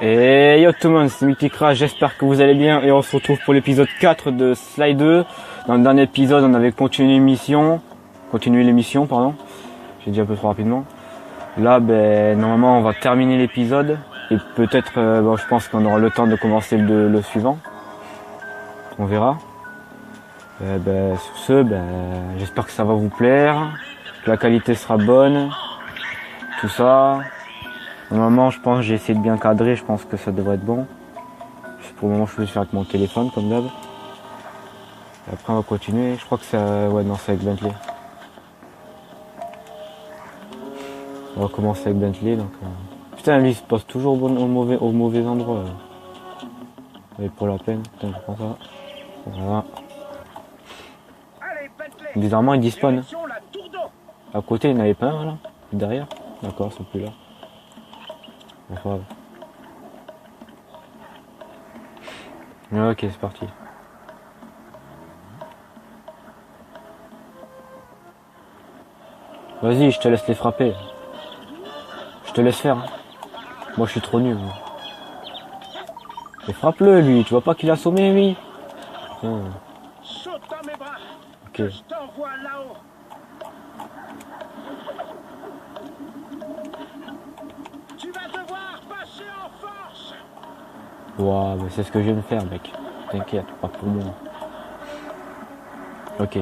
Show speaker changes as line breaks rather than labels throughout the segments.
Et yo tout le monde, c'est Mythicra, j'espère que vous allez bien et on se retrouve pour l'épisode 4 de Sly 2. Dans le dernier épisode, on avait continué l'émission, pardon. J'ai dit un peu trop rapidement. Là, normalement, on va terminer l'épisode et peut-être, je pense qu'on aura le temps de commencer le suivant. On verra. Sur ce, j'espère que ça va vous plaire, que la qualité sera bonne, tout ça. Normalement, je pense que j'ai essayé de bien cadrer, je pense que ça devrait être bon. Pour le moment, je vais le faire avec mon téléphone, comme d'hab. Après, on va continuer. Je crois que c'est... Ouais, non, c'est avec Bentley. On va commencer avec Bentley, donc... Putain, lui, il se passe toujours au mauvais endroit. Et pour la peine. Putain, je prends ça. Voilà. Bizarrement, il despawn. À côté, il n'y en avait pas un, là. Derrière. D'accord, ils sont plus là. Enfin, ok, c'est parti. Vas-y, je te laisse les frapper. Je te laisse faire. Hein. Moi, je suis trop nul. Mais frappe-le, lui. Tu vois pas qu'il a assommé, lui. Ok. Ouah, mais c'est ce que je viens de faire, mec. T'inquiète, pas pour moi. Ok.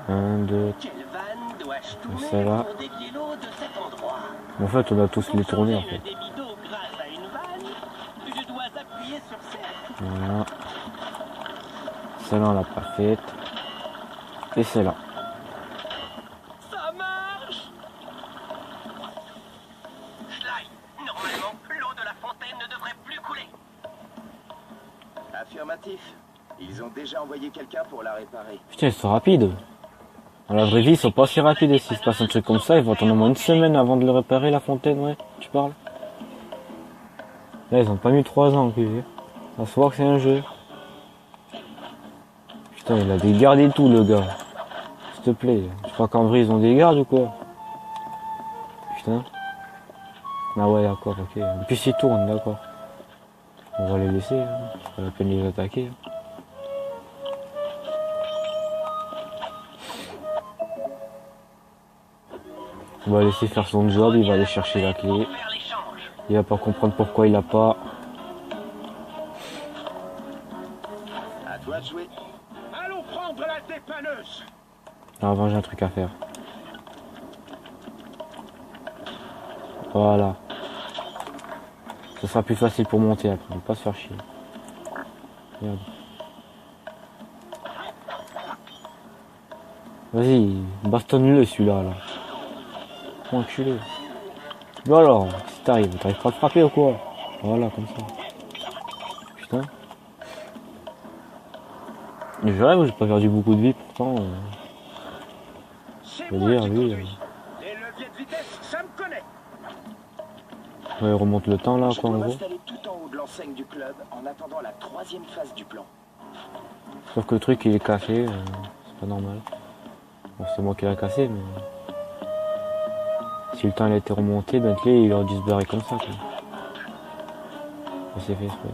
1, 2, ça va. En fait, on a tous les tournés, en fait. Voilà. Celle-là, on l'a pas faite. Et celle-là.
Ça marche. Sly, normalement, l'eau de la fontaine ne devrait plus couler.
Affirmatif. Ils ont déjà envoyé quelqu'un pour la réparer.
Putain, ils sont rapides. Dans la vraie vie, ils sont pas si rapides. Et s'il se passe un truc comme ça, ils vont attendre au moins une semaine avant de le réparer, la fontaine, ouais. Tu parles? Là, ils ont pas mis 3 ans, puis. À se voir que c'est un jeu. Putain, il a des gardes et tout, le gars. S'il te plaît. Je crois qu'en vrai, ils ont des gardes ou quoi? Putain. Ah ouais, d'accord, ok. Et puis s'ils tournent, d'accord. On va les laisser, hein. C'est pas la peine de les attaquer. Hein. On va laisser faire son job, il va aller chercher la clé. Il va pas comprendre pourquoi il a pas.
À toi de jouer.
Allons prendre la dépanneuse.
Avant, j'ai un truc à faire. Voilà. Ce sera plus facile pour monter après, on va pas se faire chier. Regarde. Vas-y, bastonne-le celui-là, là. Enculé. Bon alors, si t'arrives pas à le frapper ou quoi? Voilà, comme ça. Putain. Je rêve, j'ai pas perdu beaucoup de vie, pourtant. Je veux dire, lui.
Les leviers de vitesse, ça me connaît.
Ouais, il remonte le temps là,
Je
quoi, en
dois
gros.
m'installer tout en haut de l'enseigne du club en attendant la 3e phase du plan.
Sauf que le truc, il est cassé, c'est pas normal. Bon, c'est moi qui l'ai cassé, mais. Si le temps il a été remonté, Bentley, il aurait dû se barrer comme ça, quoi. Ça s'est fait exprès.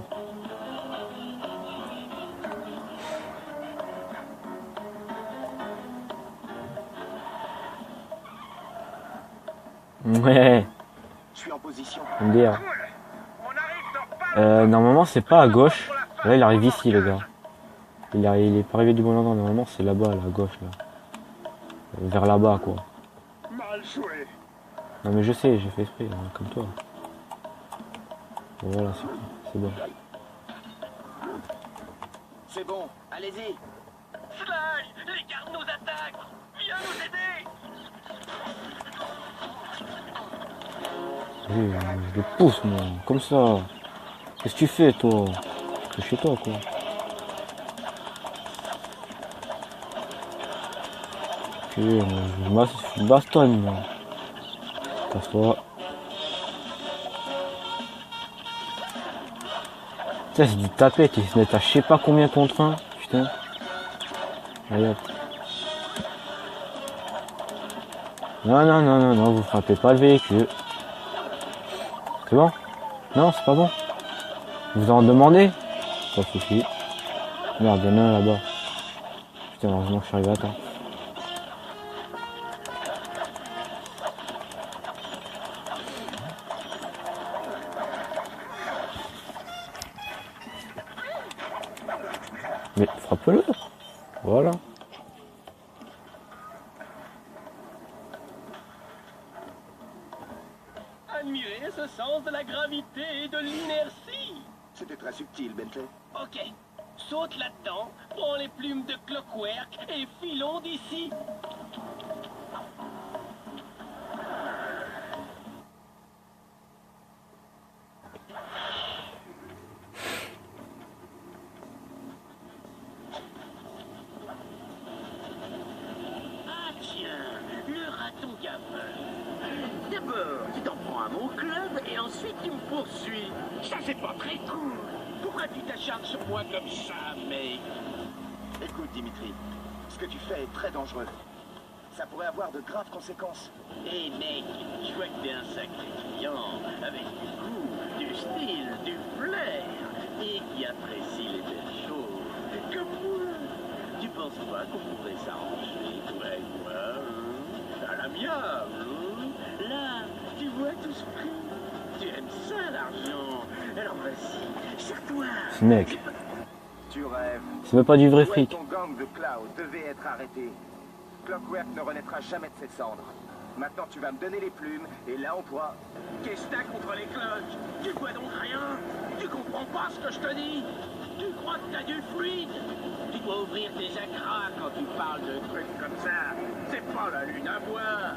Ouais,
Je suis en position.
MDR.
Cool. On arrive dans pas.
Normalement, c'est pas à gauche. Là, il arrive ici, le gars. Il est pas arrivé du bon endroit. Normalement, c'est là-bas, là, à gauche, là. Vers là-bas, quoi.
Mal joué.
Non, mais je sais, j'ai fait exprès, hein, comme toi. Bon, voilà, c'est bon.
C'est bon, allez-y.
Sly, les gardes nous attaquent. Viens nous aider.
Je le pousse, moi, comme ça. Qu'est-ce que tu fais, toi? C'est chez toi, quoi. Je bastonne, moi. Casse-toi. Putain, c'est du tapette, ils se mettent à je sais pas combien contre 1. Putain. Allez hop. Non, vous frappez pas le véhicule. C'est bon? Non, c'est pas bon. Vous en demandez? Ça suffit. Merde, il y en a un là-bas. Putain, heureusement que je suis arrivé à temps. Mais frappe-le. Voilà.
Admirez ce sens de la gravité et de l'inertie.
C'était très subtil, Bentley.
Ok. Saute là-dedans, prends les plumes de Clockwork et filons d'ici. Ah tiens, le raton gaveur. D'abord, tu t'en prends à mon club et ensuite tu me poursuis. Ça c'est pas très cool. Pourquoi tu t'acharnes sur moi comme ça, mec?
Écoute, Dimitri, ce que tu fais est très dangereux. Ça pourrait avoir de graves conséquences.
Hé mec, je vois que t'es un sacré client, avec du goût, du style, du flair, et qui apprécie les belles choses, comme moi. Tu penses pas qu'on pourrait s'arranger, toi et moi, à l'amiable, hein? Là, tu vois tout ce prix. Tu aimes ça, l'argent. Alors vas-y, serre-toi.
Ce mec,
Tu rêves.
c'est même pas du vrai
Ouais,
fric.
ton gang de Cloud devait être arrêté. Clockwork ne renaîtra jamais de ses cendres. Maintenant, tu vas me donner les plumes, et là, on pourra...
Qu'est-ce que t'as contre les cloches? Tu vois donc rien? Tu comprends pas ce que je te dis? Tu crois que t'as du fluide? Tu dois ouvrir tes acras quand tu parles de trucs comme ça. C'est pas la lune à boire.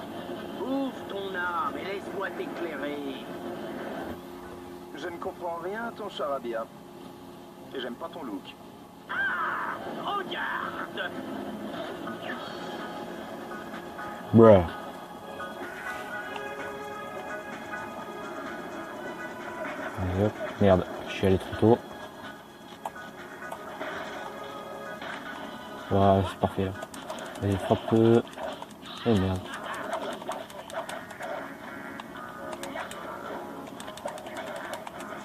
Ouvre ton âme et laisse-moi t'éclairer.
Je ne comprends rien à ton charabia. Et j'aime pas ton look.
Regarde!
Bruh. Allez, hop. Merde, je suis allé trop tôt. Voilà, c'est parfait là. Vas-y, frappe. Eh merde.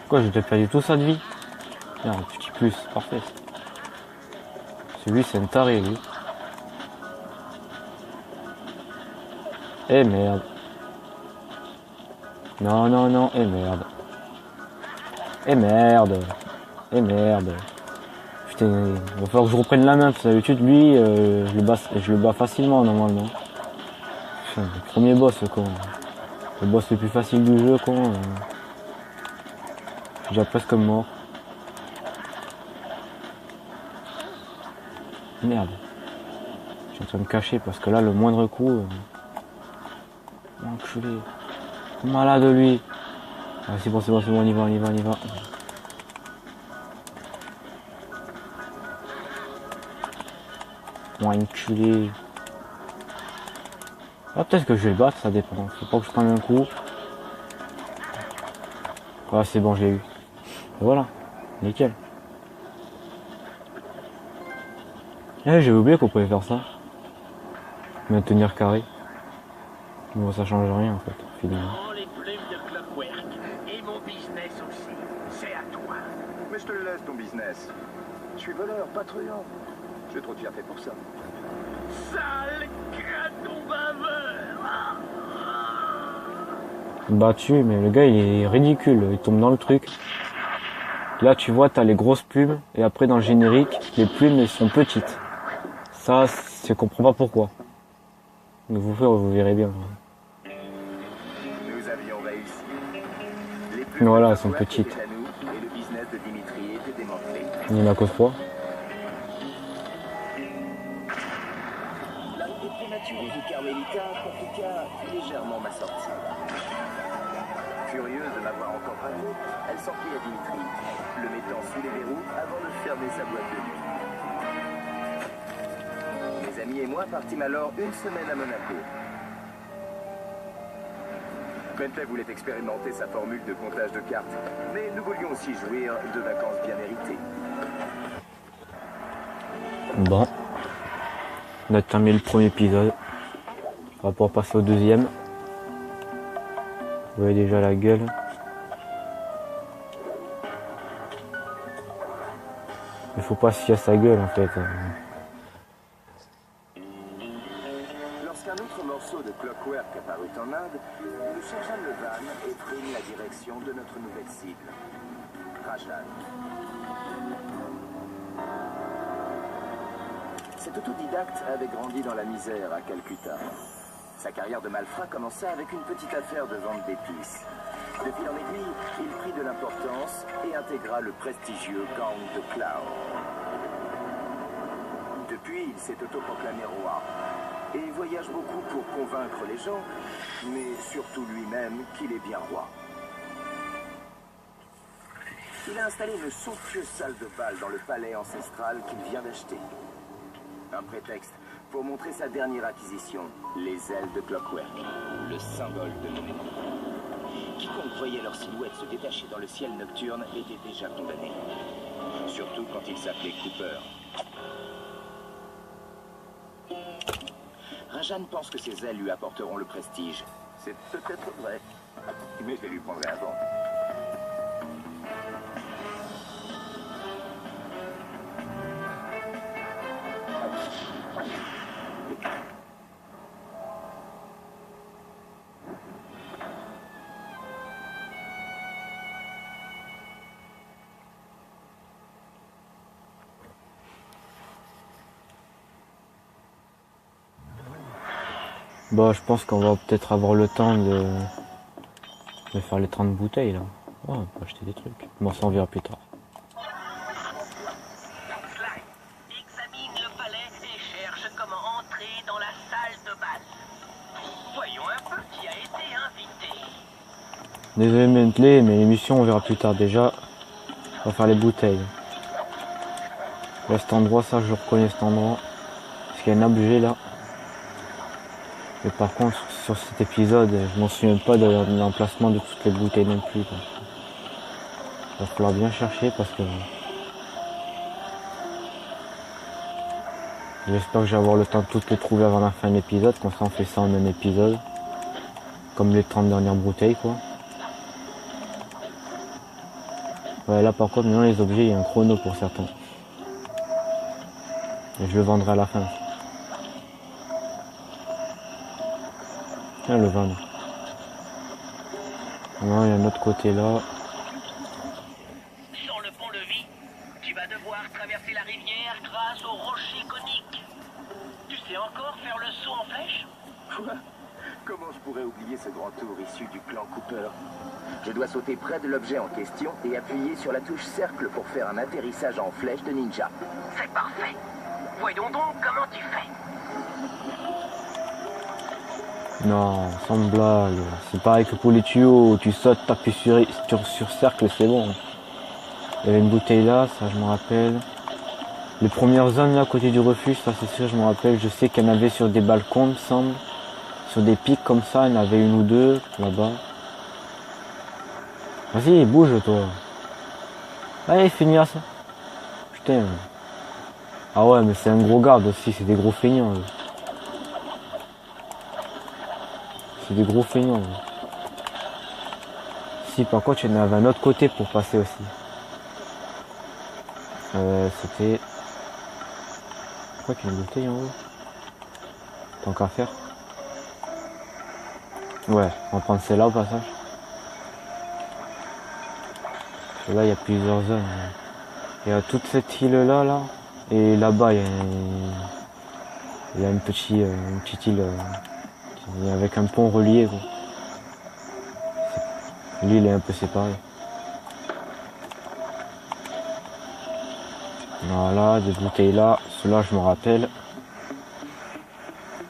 Quoi, j'ai peut-être perdu tout ça de vie? Merde, petit plus, parfait. Celui, c'est un taré, lui. Eh merde. Non, non, non, eh merde. Eh merde. Eh merde. Putain, il va falloir que je reprenne la main, parce que d'habitude, lui, je le bats facilement, normalement. Putain, le premier boss, con. Le boss le plus facile du jeu, con. Déjà presque mort. Merde. Je suis en train de me cacher, parce que là, le moindre coup... Enculé. Malade lui. Ah, c'est bon, on y va, on y va, on y va. Bon, enculé. Ah, peut-être que je vais le battre, ça dépend. Faut pas que je prenne un coup. Ah, c'est bon, je l'ai eu. Et voilà, nickel. Eh, j'ai oublié qu'on pouvait faire ça. Maintenir carré. Bon, ça change rien en fait, finalement.
Prends les plumes de Clockwork et mon business aussi. C'est à toi.
Mais je te le laisse, ton business. Je suis voleur, pas truand. J'ai trop de fierté pour ça.
Sale graton baveur!
Battu, mais le gars il est ridicule, il tombe dans le truc. Là tu vois, t'as les grosses plumes, et après dans le générique, les plumes elles sont petites. Ça, je comprends pas pourquoi. Mais vous verrez bien.
Nous avions réussi. Les plumes
Voilà,
de
elles sont
Clockwork
petites.
étaient à nous, et le business de Dimitri était démantelé.
Il y en a cause quoi?
L'arrivée prématurée de Carmelita compliqua légèrement ma sortie. Furieuse de m'avoir encore raté, elle s'en prit à Dimitri, le mettant sous les verrous avant de fermer sa boîte de nuit. Mes amis et moi partîmes alors une semaine à Monaco. Bentley voulait expérimenter sa formule de comptage de cartes, mais nous voulions aussi jouir de vacances bien méritées.
Bon. On a terminé le premier épisode. On va pouvoir passer au deuxième. Vous voyez déjà la gueule. Il faut pas se fier à sa gueule en fait.
Lorsqu'un autre morceau de Clockwork apparut en Inde, nous chargeâmes le van et prîmes la direction de notre nouvelle cible, Rajan. Cet autodidacte avait grandi dans la misère à Calcutta. Sa carrière de malfrat commença avec une petite affaire de vente d'épices. De fil en aiguille, il prit de l'importance et intégra le prestigieux gang de Cloud. Depuis, il s'est autoproclamé roi et voyage beaucoup pour convaincre les gens, mais surtout lui-même qu'il est bien roi. Il a installé une somptueuse salle de bal dans le palais ancestral qu'il vient d'acheter. Un prétexte pour montrer sa dernière acquisition, les ailes de Clockwork, le symbole de l'ennemi. Quiconque voyait leur silhouette se détacher dans le ciel nocturne était déjà condamné. Surtout quand il s'appelait Cooper. Rajan pense que ses ailes lui apporteront le prestige. C'est peut-être vrai, mais je les lui prendrai avant.
Bah je pense qu'on va peut-être avoir le temps de faire les 30 bouteilles là. Oh, on peut acheter des trucs. Bon ça on verra plus tard.
Examine le palais et cherche comment entrer dans la salle de bal. Voyons un peu qui a été invité.
Désolé Bentley, mais l'émission on verra plus tard déjà. On va faire les bouteilles. Là cet endroit, ça je le reconnais cet endroit. Parce qu'il y a un objet là. Mais par contre sur cet épisode, je m'en souviens pas de l'emplacement de toutes les bouteilles non plus. Donc. Il va falloir bien chercher parce que j'espère que je vais avoir le temps de toutes les trouver avant la fin de l'épisode, comme ça on fait ça en un épisode. Comme les 30 dernières bouteilles quoi. Ouais là par contre maintenant les objets il y a un chrono pour certains. Et je le vendrai à la fin. Tiens le vin là. Non il y a un autre côté là.
Sur le pont-levis, tu vas devoir traverser la rivière grâce aux rochers coniques. Tu sais encore faire le saut en flèche?
Quoi? Comment je pourrais oublier ce grand tour issu du clan Cooper? Je dois sauter près de l'objet en question et appuyer sur la touche cercle pour faire un atterrissage en flèche de ninja.
C'est parfait. Voyons donc comment tu fais.
Non, sans blague. C'est pareil que pour les tuyaux, tu sautes, t'appuies sur cercle, c'est bon. Il y avait une bouteille là, ça je me rappelle. Les premières zones là, à côté du refuge, ça c'est sûr, je me rappelle. Je sais qu'il y en avait sur des balcons, il me semble. Sur des pics comme ça, il y en avait une ou deux là-bas. Vas-y, bouge toi. Allez, finis ça. Putain. Ah ouais, mais c'est un gros garde aussi, c'est des gros feignants. Eux. C'est des gros feignants. Si par contre il y en avait un autre côté pour passer aussi. C'était... Je crois qu'il y a une bouteille en haut. Tant qu'à faire. Ouais, on va prendre celle-là au passage. Là il y a plusieurs zones. Il y a toute cette île là. Et là-bas il y a une petite île. Avec un pont relié. L'île est un peu séparée. Voilà, des bouteilles là. Ceux-là, je me rappelle.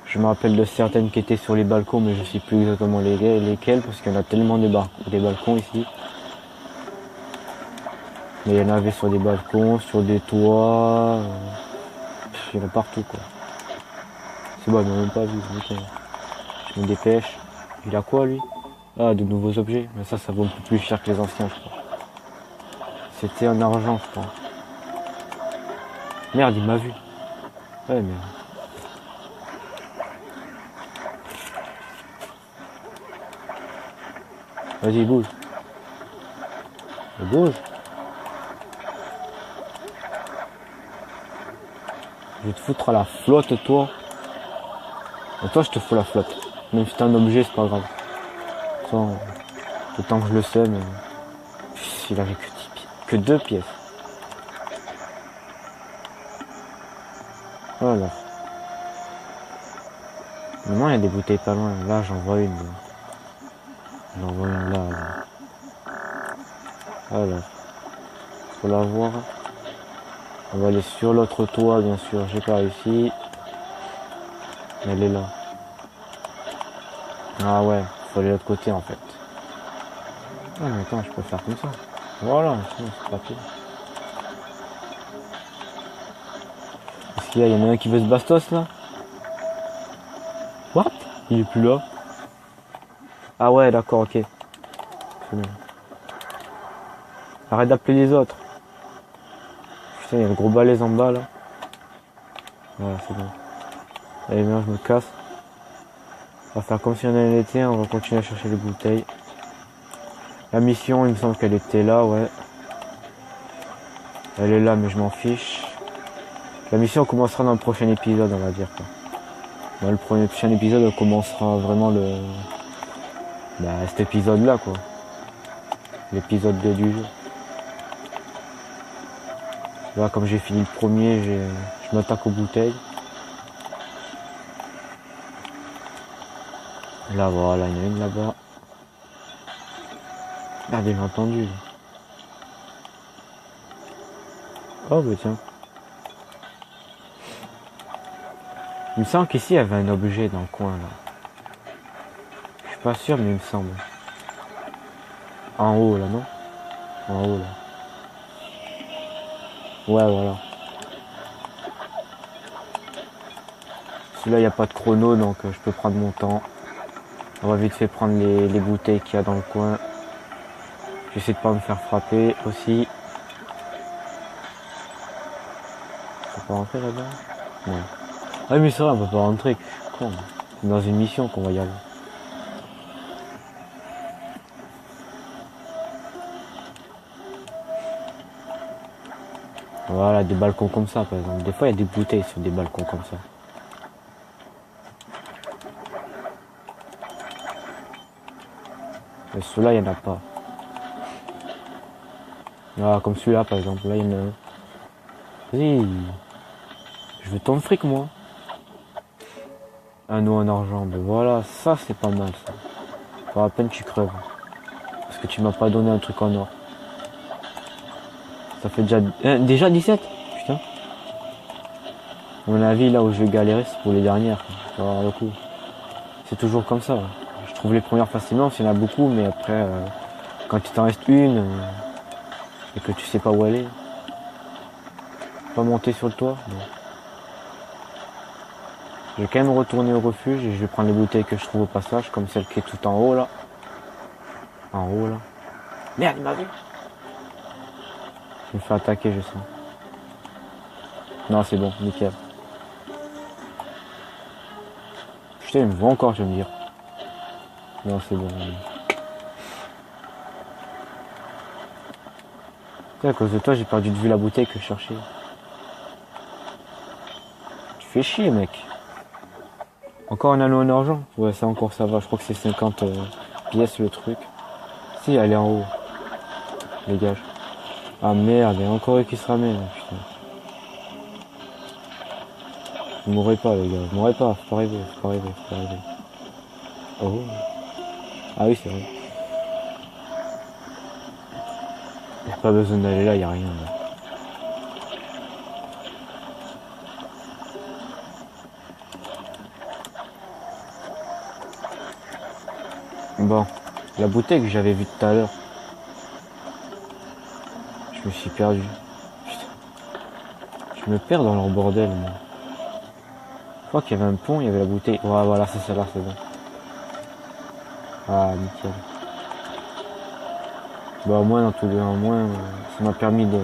Je me rappelle de certaines qui étaient sur les balcons, mais je sais plus exactement lesquelles, parce qu'il y en a tellement des balcons ici. Mais il y en avait sur des balcons, sur des toits. Il y en a partout, quoi. C'est bon, il m'a même pas vu, ce bouteille. Je me dépêche. Il a quoi lui? Ah, de nouveaux objets. Mais ça vaut un peu plus cher que les anciens, je crois. C'était en argent, je crois. Merde, il m'a vu. Ouais, merde. Vas-y, bouge. Bouge. Je vais te foutre à la flotte, toi. Et toi, je te fous la flotte. Même si t'as un objet, c'est pas grave. Sans... Autant que je le sais, mais... Il avait que 2 pièces. Voilà. Maintenant, il y a des bouteilles pas loin. Là, j'en vois une. J'en vois une là. Voilà. Faut la voir. On va aller sur l'autre toit, bien sûr. J'ai pas réussi. Elle est là. Ah ouais, faut aller de l'autre côté en fait. Ah mais attends, je peux faire comme ça. Voilà, c'est rapide. Est-ce qu'il y en a un qui veut se bastos là? What? Il est plus là. Ah ouais, d'accord, ok. C'est bon. Arrête d'appeler les autres. Putain, il y a le gros balèze en bas là. Voilà, c'est bon. Allez, bien, je me casse. On va faire comme si on en était, on va continuer à chercher les bouteilles. La mission, il me semble qu'elle était là, ouais. Elle est là, mais je m'en fiche. La mission commencera dans le prochain épisode, on va dire, quoi. Dans le prochain épisode, on commencera vraiment le... Bah, cet épisode-là, quoi. L'épisode 2 du jeu. Là, comme j'ai fini le premier, je m'attaque aux bouteilles. Là, voilà, il y en a une là-bas. Merde, il m'a entendu. Oh, bah tiens. Il me semble qu'ici, il y avait un objet dans le coin, là. Je suis pas sûr, mais il me semble. En haut, là, non? En haut, là. Ouais, voilà. Celui-là, il n'y a pas de chrono, donc je peux prendre mon temps. On va vite fait prendre les bouteilles qu'il y a dans le coin. J'essaie de pas me faire frapper aussi. On peut pas rentrer là-bas? Non. Ah mais c'est vrai, on peut pas rentrer. Je suis con. C'est dans une mission qu'on va y aller. Voilà, des balcons comme ça par exemple. Des fois il y a des bouteilles sur des balcons comme ça. Mais ceux-là, il n'y en a pas. Ah, comme celui-là par exemple. Là, il y en a un. Vas-y. Je veux ton fric, moi. Un eau en argent. Ben voilà, ça c'est pas mal ça. Pas à peine tu crèves. Parce que tu m'as pas donné un truc en or. Ça fait déjà 17. Putain. À mon avis, là où je vais galérer, c'est pour les dernières. Ça va avoir le coup. C'est toujours comme ça. Je trouve les premières facilement, s'il y en a beaucoup, mais après, quand il t'en reste une, et que tu sais pas où aller, pas monter sur le toit. Bon. Je vais quand même retourner au refuge et je vais prendre les bouteilles que je trouve au passage, comme celle qui est tout en haut là. En haut là. Merde, il m'a vu. Je me fais attaquer, je sens. Non, c'est bon, nickel. Putain, il me voit encore, je vais me dire. Non, c'est bon. Putain, à cause de toi, j'ai perdu de vue la bouteille que je cherchais. Tu fais chier, mec. Encore un anneau en argent? Ouais, ça encore, ça va. Je crois que c'est 50 pièces le truc. Si, elle est en haut. Dégage. Ah merde, il y a encore eux qui se ramènent, putain. Vous mourrez pas, les gars. Vous mourrez pas, faut pas rêver, faut pas rêver, faut pas rêver. Oh. Ah oui, c'est vrai. Il n'y a pas besoin d'aller là, il n'y a rien là. Bon, la bouteille que j'avais vue tout à l'heure. Je me suis perdu. Putain. Je me perds dans leur bordel, moi. Je crois qu'il y avait un pont, il y avait la bouteille. Ouais, voilà, c'est celle-là, c'est bon. Ah, nickel. Bah, au moins, ça m'a permis de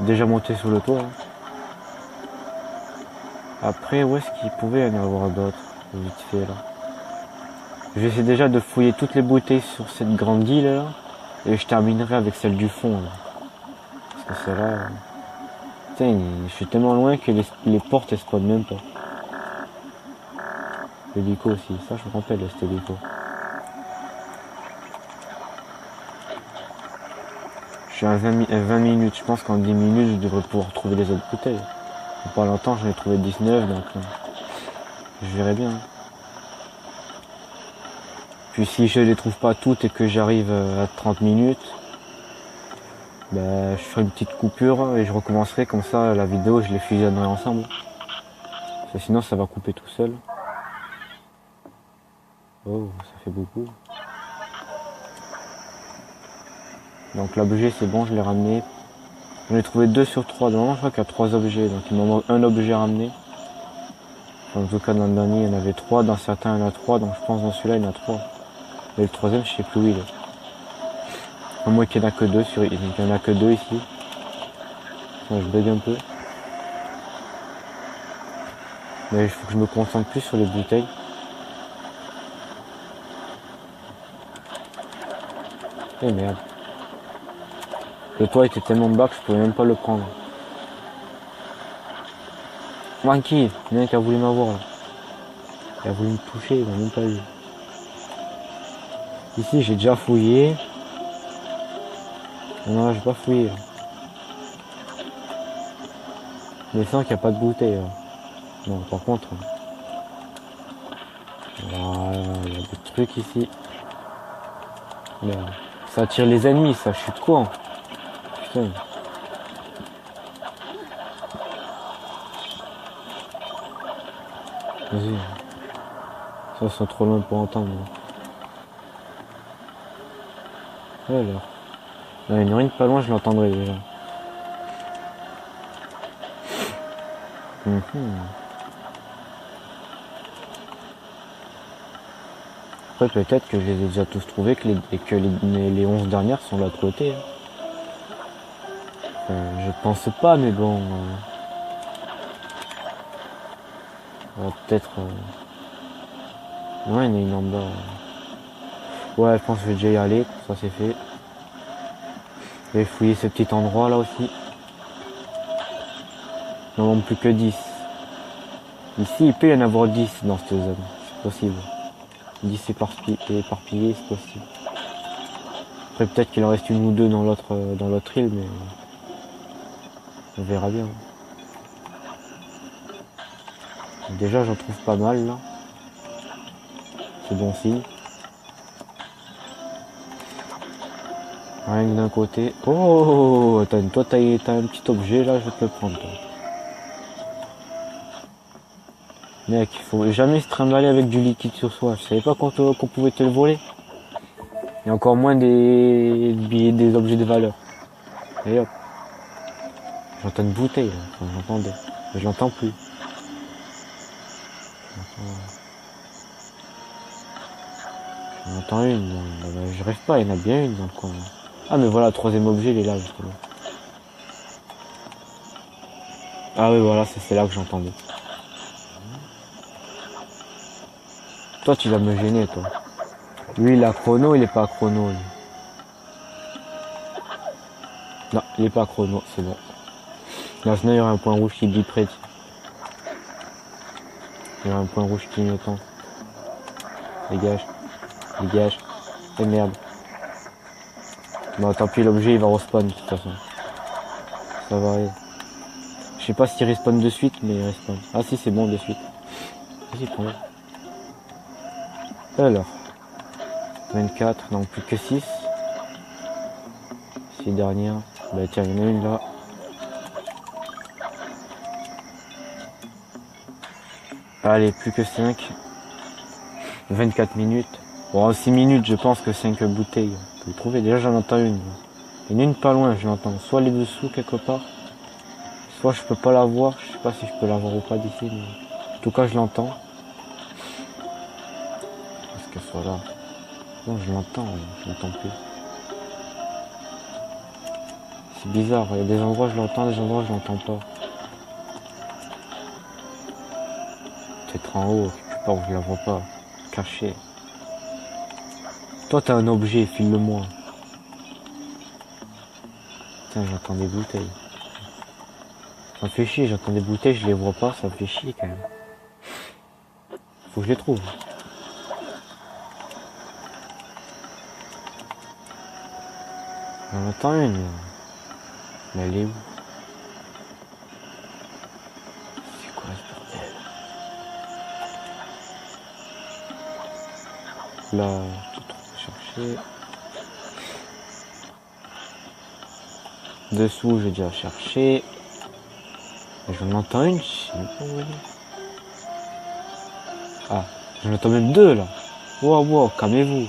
déjà monter sur le toit. Hein. Après, où est-ce qu'il pouvait y en avoir d'autres? Vite fait, là. J'essaie déjà de fouiller toutes les bouteilles sur cette grande île, là. Et je terminerai avec celle du fond, là. Parce que celle-là... Putain, je suis tellement loin que les portes elles spawnent même pas. L'hélico aussi, ça je me rappelle cet hélico. Je suis à 20 minutes, je pense qu'en 10 minutes je devrais pouvoir trouver les autres bouteilles. Pas longtemps j'en ai trouvé 19 donc je verrai bien. Puis si je les trouve pas toutes et que j'arrive à 30 minutes, ben, je ferai une petite coupure et je recommencerai comme ça la vidéo, je les fusionnerai ensemble. Parce que sinon ça va couper tout seul. Oh, ça fait beaucoup. Donc l'objet c'est bon, je l'ai ramené. J'en ai trouvé 2 sur 3, donc je crois qu'il y a 3 objets, donc il me manque un objet à ramener. En tout cas dans le dernier il y en avait 3, dans certains il y en a 3, donc je pense dans celui-là il y en a 3. Et le troisième je sais plus où il est. À moins qu'il n'y en a que 2 sur. Il n'y en a que 2 ici. Enfin, je bug un peu. Mais il faut que je me concentre plus sur les bouteilles. Eh merde. Le toit était tellement bas que je pouvais même pas le prendre. Franky, le mec a voulu m'avoir là. Il a voulu me toucher, il m'a même pas eu. Ici j'ai déjà fouillé. Non, j'ai pas fouillé. Mais sans qu'il n'y a pas de bouteille. Là. Non, par contre. Voilà, il y a des trucs ici. Merde. Ça attire les ennemis, ça, je suis de quoi? Putain. Vas-y. Ça, c'est trop loin pour entendre. Alors. Là, il n'y a rien de pas loin, je l'entendrai déjà. Après, peut-être que je les ai déjà tous trouvés et que les 11 dernières sont de l'autre côté. Je pense pas, mais bon. Peut-être. Ouais, il y en a une en bas. Ouais, je pense que je vais déjà y aller, ça c'est fait. Je vais fouiller ce petit endroit là aussi. Il n'en manque plus que 10. Ici, il peut y en avoir 10 dans cette zone, c'est possible. 10 éparpillés, c'est possible. Après, peut-être qu'il en reste une ou deux dans l'autre île, mais on verra bien. Déjà, j'en trouve pas mal là. C'est bon signe. Rien que d'un côté. Oh, toi, t'as un petit objet là, je vais te le prendre. Toi. Mec, il faut jamais se trimballer avec du liquide sur soi. Je savais pas qu'on pouvait te le voler. Et encore moins des objets de valeur. Et hop. J'entends une bouteille, là. Enfin, j'entendais. Mais je l'entends plus. J'entends une. Je rêve pas, il y en a bien une dans le coin. Ah mais voilà, le troisième objet, il est là justement. Ah oui, voilà, c'est là que j'entendais. Toi, tu vas me gêner, toi. Lui, il a chrono, il est pas chrono, lui. Non, il est pas chrono, c'est bon. Là, sinon, il y aura un point rouge qui dit prêt. Il y aura un point rouge qui m'attend. Dégage. Dégage. Et merde. Bon, tant pis, l'objet, il va respawn, de toute façon. Ça va aller. Je sais pas s'il respawn de suite, mais il respawn. Ah si, c'est bon, de suite. Vas-y, prends-le. Alors, 24, donc plus que 6. 6 dernières. Bah tiens, il y en a une là. Allez, plus que 5. 24 minutes. Bon, en 6 minutes, je pense que 5 bouteilles. On peut le trouver. Déjà, j'en entends une. Il y en a une pas loin, je l'entends. Soit les dessous, quelque part. Soit je peux pas la voir. Je sais pas si je peux la voir ou pas d'ici. Mais... en tout cas, je l'entends. Qu'elle soit là. Non, je l'entends, je l'entends plus. C'est bizarre, il y a des endroits je l'entends, des endroits je l'entends pas. Peut-être en haut, quelque part où je la vois pas. Caché. Toi t'as un objet, file-le-moi. Putain, j'entends des bouteilles. Ça me fait chier, j'entends des bouteilles, je les vois pas, ça me fait chier quand même. Faut que je les trouve. J'en entends une. Mais elle est où? C'est quoi ce bordel? Là, tout chercher. Dessous, j'ai déjà cherché. J'en entends une, je sais pas où elle est. Ah, j'en entends même deux là. Wow, wow, calmez-vous.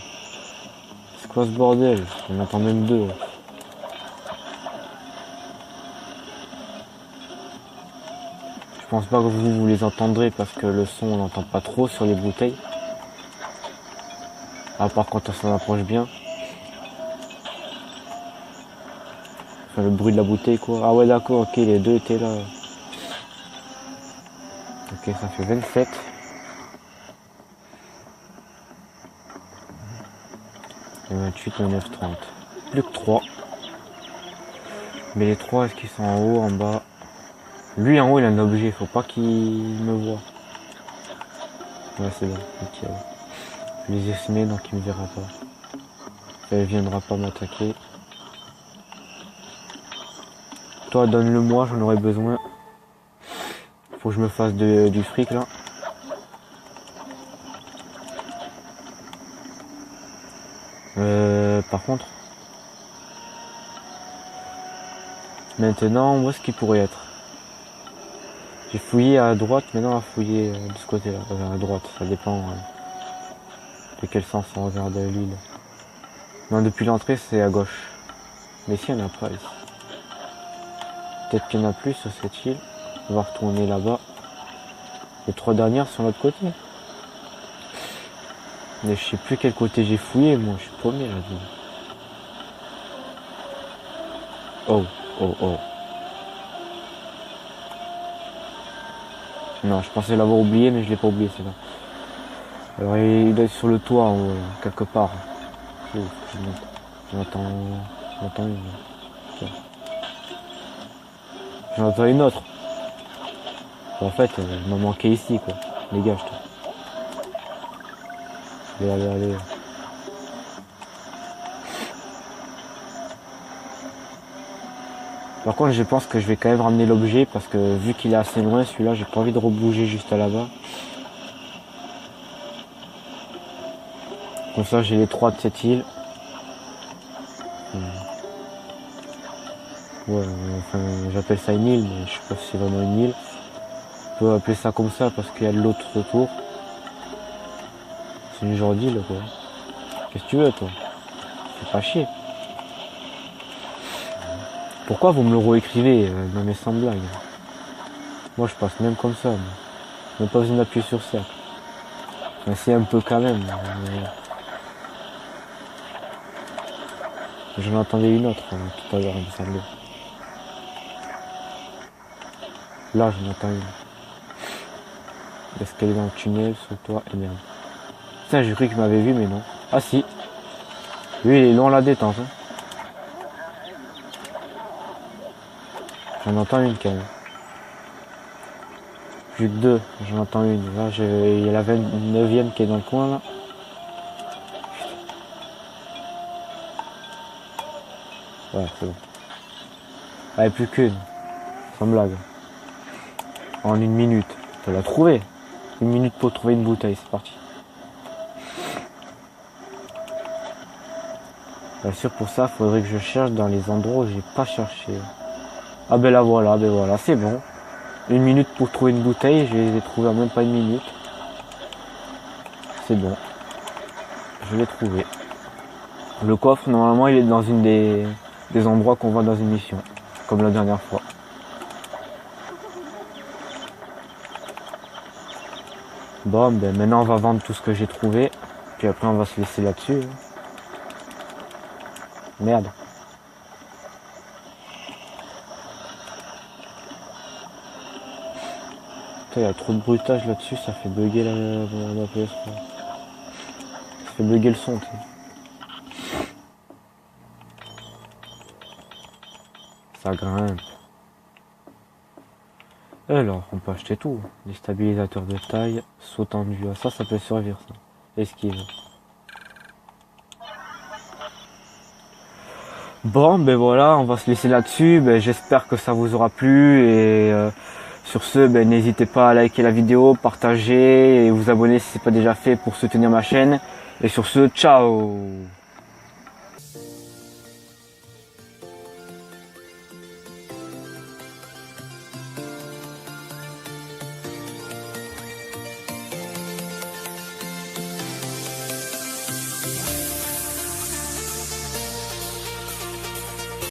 C'est quoi ce bordel? J'en entends même deux. Je pense pas que vous les entendrez parce que le son on n'entend pas trop sur les bouteilles. À part quand on s'en approche bien. Enfin, le bruit de la bouteille quoi. Ah ouais d'accord, ok, les deux étaient là. Ok, ça fait 27. Et 28, 29, 30. Plus que 3. Mais les 3, est-ce qu'ils sont en haut, en bas? Lui en haut il a un objet, faut pas qu'il me voie. Ouais c'est bon, nickel. Je les ai semés donc il me verra pas. Elle viendra pas m'attaquer. Toi donne-le moi, j'en aurais besoin. Faut que je me fasse du fric là. Par contre. Maintenant, où est-ce qu'il pourrait être? J'ai fouillé à droite, maintenant on va fouiller de ce côté-là, à droite, ça dépend de quel sens on regarde l'île. Non, depuis l'entrée c'est à gauche. Mais si, il n'y en a pas ici. Peut-être qu'il y en a plus sur cette île. On va retourner là-bas. Les 3 dernières sont de l'autre côté. Mais je sais plus quel côté j'ai fouillé, moi je suis paumé là-dedans. Oh, oh, oh. Non, je pensais l'avoir oublié, mais je l'ai pas oublié, c'est là. Alors il doit être sur le toit, ou quelque part. J'entends une. J'en entends une autre. En fait, il m'a manqué ici, quoi. Dégage-toi. Allez, allez, allez. Par contre, je pense que je vais quand même ramener l'objet parce que vu qu'il est assez loin, celui-là, j'ai pas envie de rebouger juste là-bas. Comme ça, j'ai les 3 de cette île. Ouais, enfin, j'appelle ça une île, mais je sais pas si c'est vraiment une île. On peut appeler ça comme ça parce qu'il y a de l'autre autour. C'est une genre d'île, quoi. Qu'est-ce que tu veux, toi? Fais pas chier. Pourquoi vous me le réécrivez? Non mais sans blague. Moi, je passe même comme ça. Même pas besoin d'appuyer sur ça. Enfin, c'est un peu quand même. J'en entendais une autre tout à l'heure, il me semblait. Là, j'en entends une. Est-ce qu'elle est dans le tunnel sur toi? Et merde. Putain, j'ai cru qu'il m'avait vu, mais non. Ah si. Lui, il est long à la détente. Hein. J'en entends une quand même. Plus que 2, j'en entends une. Là, il y a la 29e qui est dans le coin là. Ouais, c'est bon. Allez, plus qu'une. Sans blague. En 1 minute. Tu l'as trouvé. 1 minute pour trouver une bouteille, c'est parti. Bien sûr, pour ça, il faudrait que je cherche dans les endroits où j'ai pas cherché. Ah ben là voilà, c'est bon. 1 minute pour trouver une bouteille, je les ai trouvés en même pas 1 minute. C'est bon. Je l'ai trouvé. Le coffre, normalement, il est dans une des endroits qu'on voit dans une mission. Comme la dernière fois. Bon, ben maintenant on va vendre tout ce que j'ai trouvé. Puis après on va se laisser là-dessus. Merde. Putain, il y a trop de bruitage là-dessus, ça fait bugger la PS3. Ça fait bugger le son, tu sais. Ça grimpe. Alors, on peut acheter tout. Les stabilisateurs de taille, saut tendu. Ah, ça peut servir, ça. Esquive. Bon, ben voilà, on va se laisser là-dessus. Ben, j'espère que ça vous aura plu. Et sur ce, ben, n'hésitez pas à liker la vidéo, partager et vous abonner si ce n'est pas déjà fait pour soutenir ma chaîne. Et sur ce, ciao!